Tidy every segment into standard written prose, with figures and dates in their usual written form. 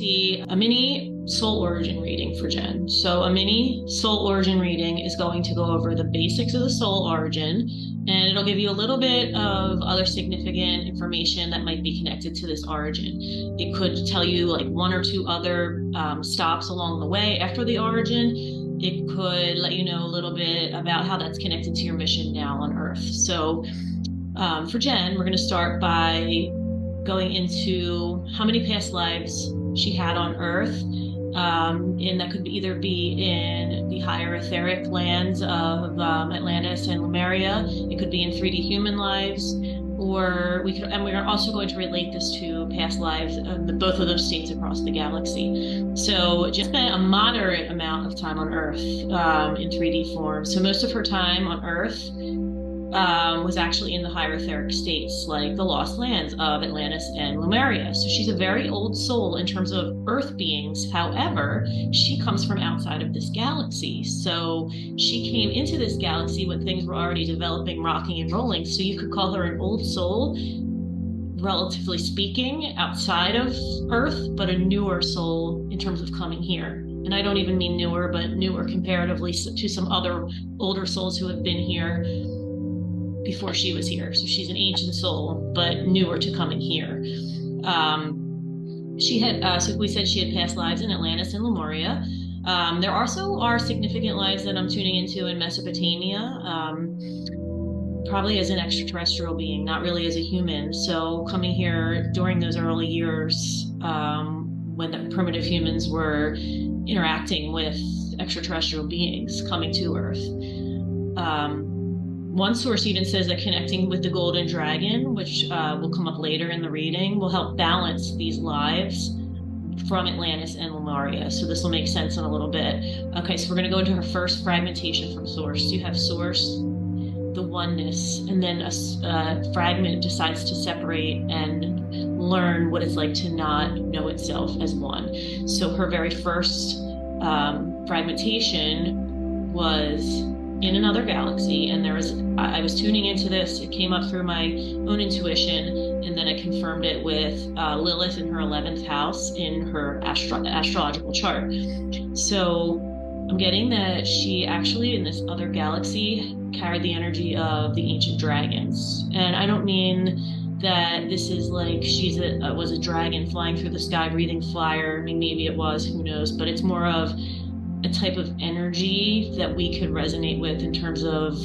see a mini soul origin reading for Jen. So a mini soul origin reading is going to go over the basics of the soul origin, and it'll give you a little bit of other significant information that might be connected to this origin. It could tell you like one or two other stops along the way after the origin. It could let you know a little bit about how that's connected to your mission now on Earth. So for Jen, we're going to start by going into how many past lives she had on Earth. And that could either be in the higher etheric lands of Atlantis and Lemuria. It could be in 3D human lives, or we're also going to relate this to past lives of both of those states across the galaxy. So just spent a moderate amount of time on Earth in 3D form. So most of her time on Earth was actually in the higher etheric states, like the lost lands of Atlantis and Lemuria. So she's a very old soul in terms of Earth beings. However, she comes from outside of this galaxy. So she came into this galaxy when things were already developing, rocking and rolling. So you could call her an old soul, relatively speaking, outside of Earth, but a newer soul in terms of coming here. And I don't even mean newer, but newer comparatively to some other older souls who have been here before she was here. So she's an ancient soul, but newer to coming here. She had, so we said she had past lives in Atlantis and Lemuria. There also are significant lives that I'm tuning into in Mesopotamia, probably as an extraterrestrial being, not really as a human. So coming here during those early years, when the primitive humans were interacting with extraterrestrial beings coming to Earth. One source even says that connecting with the golden dragon, which will come up later in the reading, will help balance these lives from Atlantis and Lemuria. So this will make sense in a little bit. Okay, so we're going to go into her first fragmentation from source. You have source, the oneness, and then a fragment decides to separate and learn what it's like to not know itself as one. So her very first fragmentation was in another galaxy, and I was tuning into this. It came up through my own intuition, and then I confirmed it with Lilith in her 11th house in her astrological chart. So I'm getting that she actually in this other galaxy carried the energy of the ancient dragons. And I don't mean that this is like was a dragon flying through the sky, breathing fire. I mean, maybe it was, who knows, but it's more of a type of energy that we could resonate with in terms of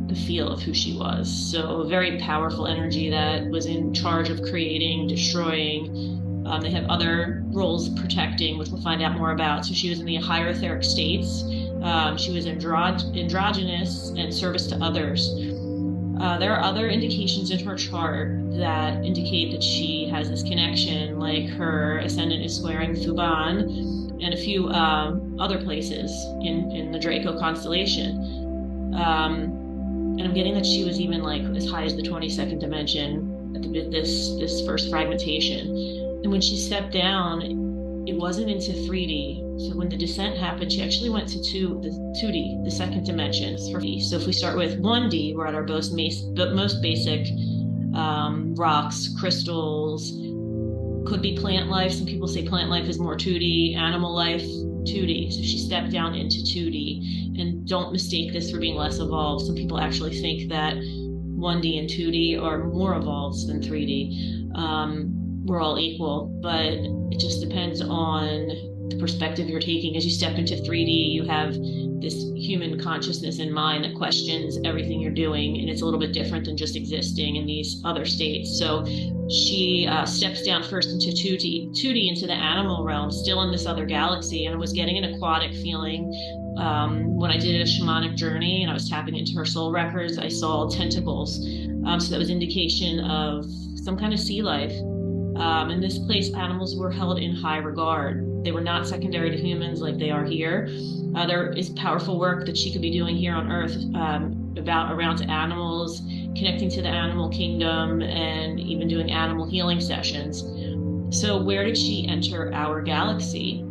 the feel of who she was. So a very powerful energy that was in charge of creating, destroying. They have other roles protecting, which we'll find out more about. So she was in the higher etheric states. She was androgynous and service to others. There are other indications in her chart that indicate that she has this connection, like her ascendant is squaring Thuban and a few other places in the Draco constellation. And I'm getting that she was even like as high as the 22nd dimension at this first fragmentation. And when she stepped down, it wasn't into 3D. So when the descent happened, she actually went to 2D, the second dimension. So if we start with 1D, we're at our most basic rocks, crystals, could be plant life. Some people say plant life is more 2D, animal life, 2D. So she stepped down into 2D. And don't mistake this for being less evolved. Some people actually think that 1D and 2D are more evolved than 3D. We're all equal, but it just depends on the perspective you're taking. As you step into 3D, you have this human consciousness in mind that questions everything you're doing, and it's a little bit different than just existing in these other states. So she steps down first into 2D into the animal realm, still in this other galaxy, and I was getting an aquatic feeling. When I did a shamanic journey and I was tapping into her soul records, I saw tentacles. So that was indication of some kind of sea life. In this place, animals were held in high regard. They were not secondary to humans like they are here. There is powerful work that she could be doing here on Earth around animals, connecting to the animal kingdom, and even doing animal healing sessions. So where did she enter our galaxy?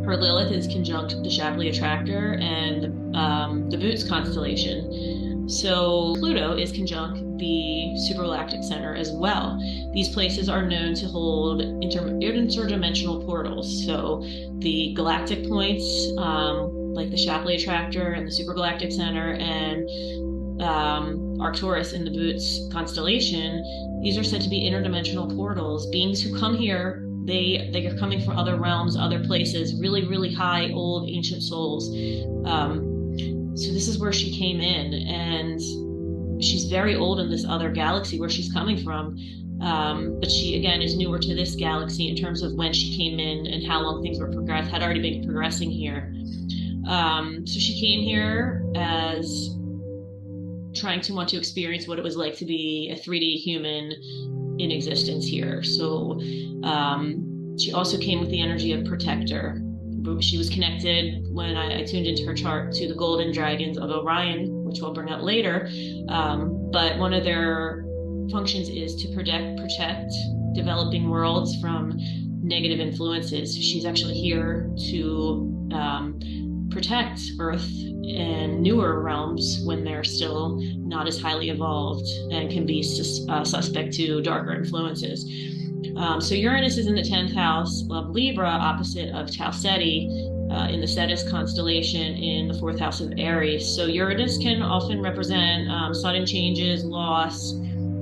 Her Lilith is conjunct the Shapley Attractor and the Boots constellation. So Pluto is conjunct the supergalactic center as well. These places are known to hold interdimensional portals. So the galactic points, like the Shapley Attractor and the supergalactic center, and Arcturus in the Boots constellation, these are said to be interdimensional portals. Beings who come here, they are coming from other realms, other places, really, really high, old, ancient souls. So this is where she came in, and she's very old in this other galaxy where she's coming from. But she, again, is newer to this galaxy in terms of when she came in and how long things had already been progressing here. So she came here as trying to want to experience what it was like to be a 3D human in existence here. So she also came with the energy of protector. She was connected, when I tuned into her chart, to the golden dragons of Orion, which we'll bring up later. But one of their functions is to protect developing worlds from negative influences. She's actually here to protect Earth and newer realms when they're still not as highly evolved and can be suspect to darker influences. So Uranus is in the 10th house of Libra, opposite of Tau Ceti, in the Cetus constellation in the 4th house of Aries. So Uranus can often represent sudden changes, loss,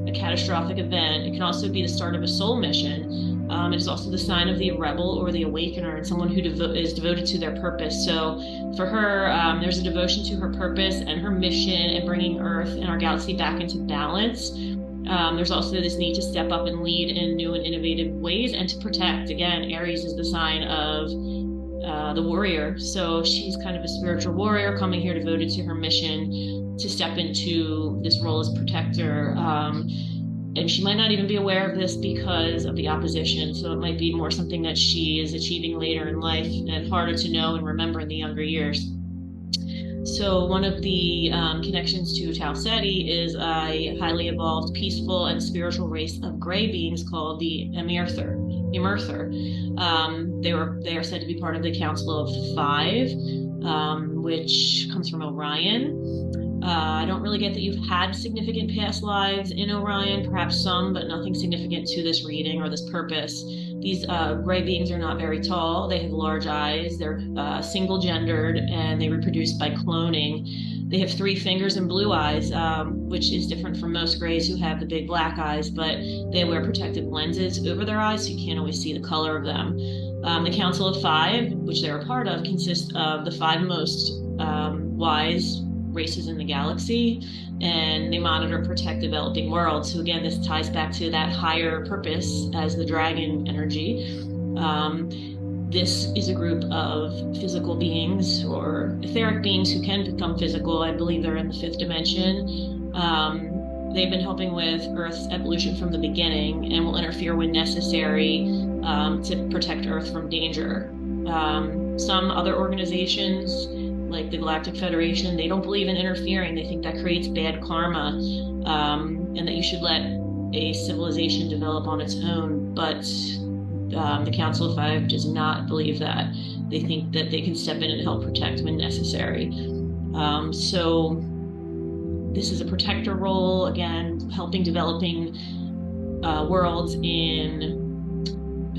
a catastrophic event. It can also be the start of a soul mission. It is also the sign of the rebel or the awakener, and someone who is devoted to their purpose. So for her, there's a devotion to her purpose and her mission and bringing Earth and our galaxy back into balance. There's also this need to step up and lead in new and innovative ways and to protect. Again, Aries is the sign of the warrior. So she's kind of a spiritual warrior coming here devoted to her mission to step into this role as protector. And she might not even be aware of this because of the opposition. So it might be more something that she is achieving later in life and harder to know and remember in the younger years. So one of the connections to Tau Ceti is a highly evolved, peaceful, and spiritual race of gray beings called the Emerther. They are said to be part of the Council of Five, which comes from Orion. I don't really get that you've had significant past lives in Orion, perhaps some, but nothing significant to this reading or this purpose. These gray beings are not very tall. They have large eyes. They're single-gendered, and they reproduce by cloning. They have 3 fingers and blue eyes, which is different from most grays who have the big black eyes, but they wear protective lenses over their eyes, so you can't always see the color of them. The Council of Five, which they're a part of, consists of the 5 most wise races in the galaxy, and they monitor, protect developing worlds. So again, this ties back to that higher purpose as the dragon energy. This is a group of physical beings or etheric beings who can become physical. I believe they're in the 5th dimension. They've been helping with Earth's evolution from the beginning and will interfere when necessary to protect Earth from danger. Some other organizations, like the Galactic Federation, they don't believe in interfering. They think that creates bad karma, and that you should let a civilization develop on its own. But the Council of Five does not believe that. They think that they can step in and help protect when necessary. So this is a protector role, again, helping developing worlds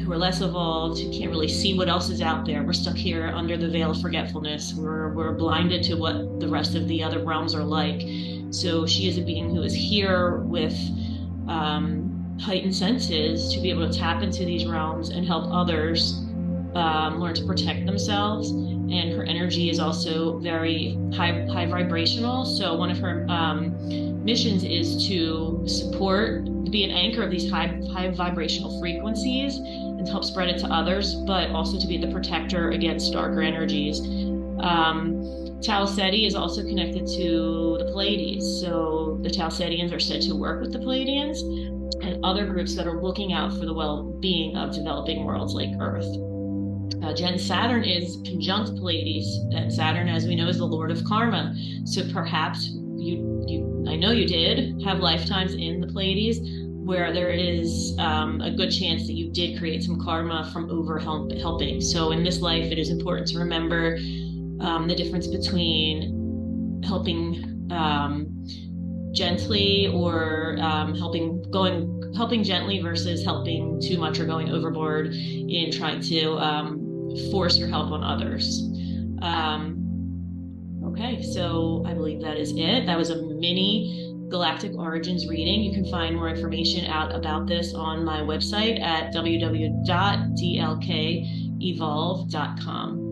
who are less evolved, who can't really see what else is out there. We're stuck here under the veil of forgetfulness. We're blinded to what the rest of the other realms are like. So she is a being who is here with heightened senses to be able to tap into these realms and help others learn to protect themselves. And her energy is also very high vibrational. So one of her missions is to be an anchor of these high vibrational frequencies and help spread it to others, but also to be the protector against darker energies. Tau Ceti is also connected to the Pleiades. So the Tau Cetians are said to work with the Pleiadians and other groups that are looking out for the well-being of developing worlds like Earth. Jenn, Saturn is conjunct Pleiades, and Saturn, as we know, is the lord of karma. So perhaps I know you did have lifetimes in the Pleiades where there is a good chance that you did create some karma from helping. So in this life, it is important to remember the difference between helping gently, or helping gently versus helping too much or going overboard in trying to force your help on others. Okay, so I believe that is it. That was a mini Galactic Origins reading. You can find more information out about this on my website at www.dlkevolve.com.